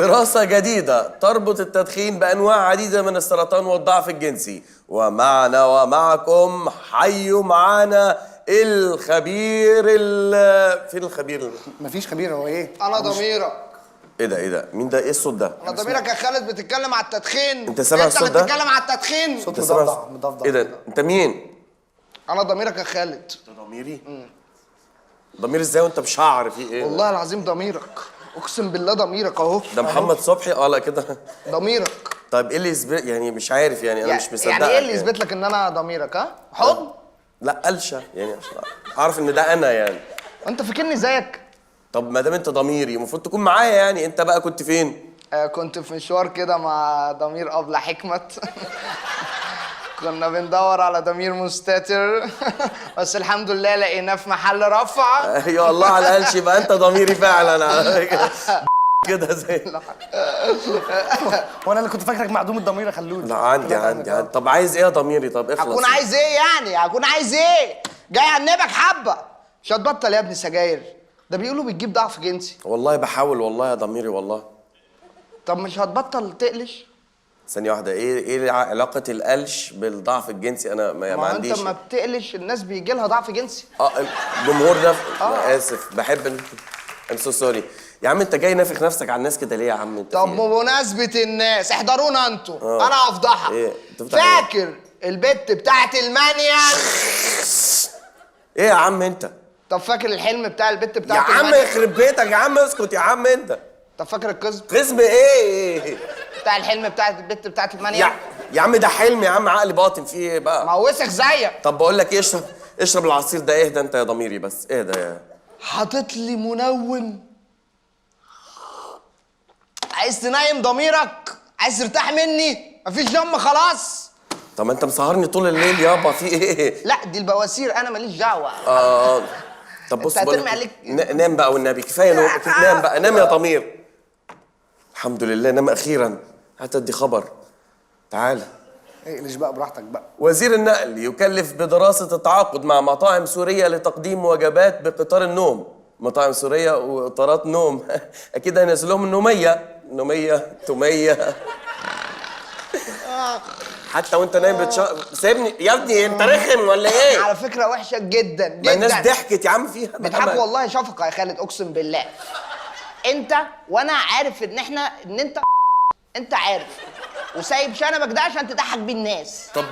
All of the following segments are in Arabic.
دراسة جديدة تربط التدخين بأنواع عديدة من السرطان والضعف الجنسي، ومعنا ومعكم حيوا معانا الخبير فين الخبير؟ مفيش خبير. هو ايه؟ انا ضميرك. ايه ده ايه ده؟ مين ده؟ ايه الصوت ده؟ انا ضميرك يا خالد بتتكلم على التدخين. انت سامع الصوت ده؟ انت بتتكلم على التدخين. صوت انت سامع مضفدع مضفدع. ايه ده؟ انت مين؟ انا ضميرك يا خالد. انت ضميري؟ ضمير ازاي وانت بشعر في ايه؟ والله العظيم ضميرك، اقسم بالله ضميرك اهو. ده محمد صبحي؟ لا كده. ضميرك. طيب ايه اللي يثبت؟ يعني مش عارف، يعني انا مش مصدقك. يعني ايه اللي يثبت لك ان انا ضميرك؟ ها؟ حضن؟ لا قلشه يعني عشان اعرف ان ده انا يعني. انت فاكرني زيك؟ طب ما دام انت ضميري المفروض تكون معايا، يعني انت بقى كنت فين؟ كنت في مشوار كده مع ضمير أبلة حكمت. كنا بندور على ضمير مستتر. بس الحمد لله لقيناه في محل رفع. يا الله على القلش، يبقى انت ضميري فعلا على فكره. كده زي وانا اللي كنت فاكرك معدوم الضمير يا خلود. لا عندي. طب عايز ايه يا ضميري؟ طب اخلص. هكون عايز ايه يعني؟ هكون عايز ايه؟ جاي عنبك حبه. مش هتبطل يا ابني سجاير؟ ده بيقولوا بتجيب ضعف جنسي. والله بحاول والله يا ضميري والله. طب مش هتبطل تقلش؟ ثانية واحدة، ايه علاقة القلش بالضعف الجنسي؟ انا ما عنديش. انت ما بتقلش الناس بيجي لها ضعف جنسي. الجمهور ده أنا اسف، بحب ام سو سوري. يا عم انت جاي نافخ نفسك على الناس كده ليه يا عم انت؟ طب بمناسبة الناس احضرونا انتوا. انا هفضحك. ايه؟ فاكر البت بتاعت المانيال؟ ايه يا عم انت؟ طب فاكر الحلم بتاع البت يا بتاعت عم المانيال؟ يخرب بيتك يا عم، اسكت يا عم انت. طب فاكر القسم؟ قسم ايه؟ بتاع الحلم بتاعت البت بتاعت المانيال؟ يا عم ده حلم يا عم، عقل باطن فيه ايه بقى؟ ما هو وسخ زيك. طب بقول لك ايه، اشرب العصير ده. اهدى انت يا ضميري، بس اهدى يا. حاطط لي منوم. عايز تنايم ضميرك؟ عايز ترتاح مني؟ مفيش دم خلاص. طب ما انت مسهرني طول الليل يابا، في ايه؟ لا دي البواسير، انا ماليش دعوه. طب بص انت بقول هترمي لك عليك. نام بقى والنبي، كفايه نوم. نام بقى، نام يا ضمير. الحمد لله نام اخيرا. هتدي خبر. تعالى. اقلش بقى براحتك بقى. وزير النقل يكلف بدراسة التعاقد مع مطاعم سورية لتقديم وجبات بقطار النوم. مطاعم سورية وقطارات نوم. أكيد هينزل لهم النومية تومية. حتى وأنت نايم سيبني يا ابني، أنت رخم ولا إيه؟ على فكره وحشه جدا جدا. ما الناس ضحكت يا عم فيها. بيضحكوا والله شفقه يا خالد، اقسم بالله. انت وانا عارف ان انت عارف وسايب شنبك ده عشان تضحك بيه الناس. طب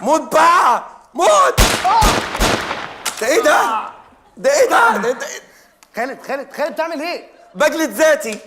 موت بقى، موت. ده ايه ده؟ ده ايه ده؟ خالد بتعمل ايه؟ بجلد ذاتي.